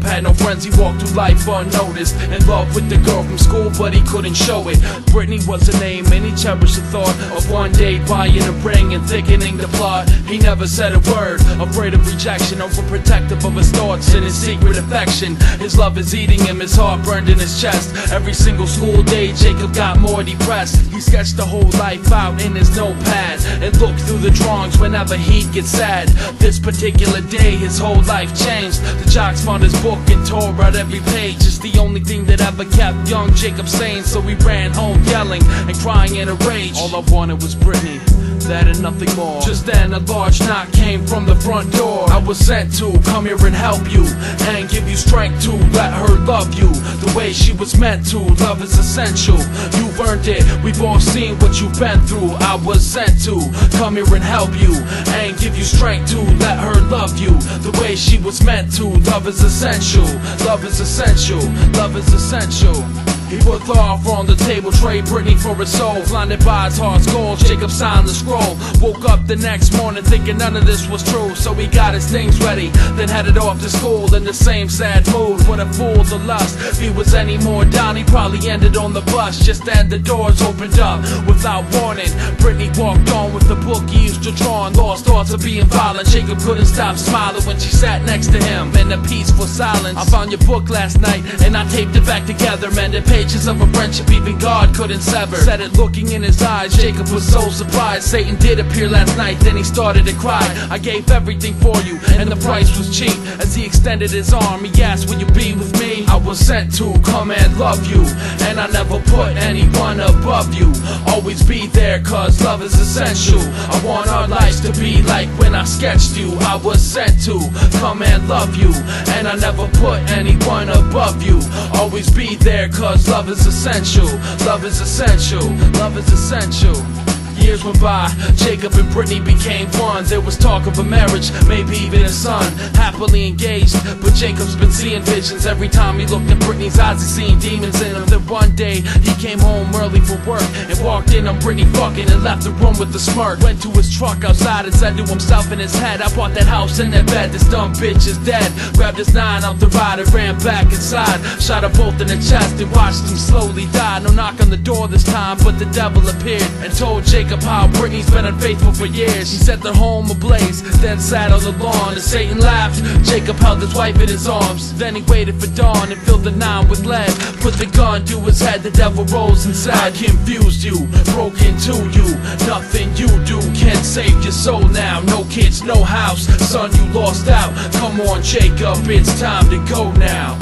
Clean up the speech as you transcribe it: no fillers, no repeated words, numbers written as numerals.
Jacob had no friends, he walked through life unnoticed. In love with the girl from school, but he couldn't show it. Brittany was her name, and he cherished the thought of one day buying a ring and thickening the plot. He never said a word, afraid of rejection, overprotective of his thoughts and his secret affection. His love is eating him, his heart burned in his chest. Every single school day, Jacob got more depressed. He sketched the whole life out in his notepad and looked through the drawings whenever he'd get sad. This particular day, his whole life changed. The jocks found his book and tore out every page. It's the only thing that ever kept young Jacob sane, so he ran home yelling and crying in a rage. All I wanted was Brittany, that and nothing more. Just then a large knock came from the front door. I was sent to come here and help you and give you strength to let her love you the way she was meant to. Love is essential, you've earned it. We've all seen what you've been through. I was sent to come here and help you and give you strength to let her love you the way she was meant to. Love is essential, love is essential, love is essential. He put the offer on the table, trade Brittany for his soul. Blinded by his heart's goals, Jacob signed the scroll. Woke up the next morning thinking none of this was true, so he got his things ready, then headed off to school in the same sad mood. What a fool to lust. If he was any more down, he probably ended on the bus. Just then the doors opened up without warning. Brittany walked on with the book he used to draw and lost thoughts of being violent. Jacob couldn't stop smiling when she sat next to him in a peaceful silence. I found your book last night and I taped it back together, mended pages of a friendship even God couldn't sever. Said it looking in his eyes, Jacob was so surprised. Satan did appear last night, then he started to cry. I gave everything for you, and the price was cheap. As he extended his arm, he asked, will you be with me? I was sent to come and love you, and I never put anyone above you. Always be there, cause love is essential. I want our lives to be like when I sketched you. I was sent to come and love you, and I never put anyone above you. Always be there, cause love is essential, love is essential, love is essential. Years went by, Jacob and Brittany became one. There was talk of a marriage, maybe even a son. Happily engaged, but Jacob's been seeing visions. Every time he looked in Brittany's eyes, he seen demons in them. Then one day, he came home early from work and walked in on Brittany fucking and left the room with a smirk. Went to his truck outside and said to himself in his head, I bought that house and that bed, this dumb bitch is dead. Grabbed his 9 out the ride and ran back inside. Shot her both in the chest and watched them slowly die. No knock on the door this time, but the devil appeared and told Jacob how Brittany's been unfaithful for years. He set their home ablaze, then sat on the lawn. As Satan laughed, Jacob held his wife in his arms. Then he waited for dawn and filled the 9 with lead. Put the gun to his head, the devil rose and said, I confused you, broke into you. Nothing you do can save your soul now. No kids, no house, son, you lost out. Come on, Jacob, it's time to go now.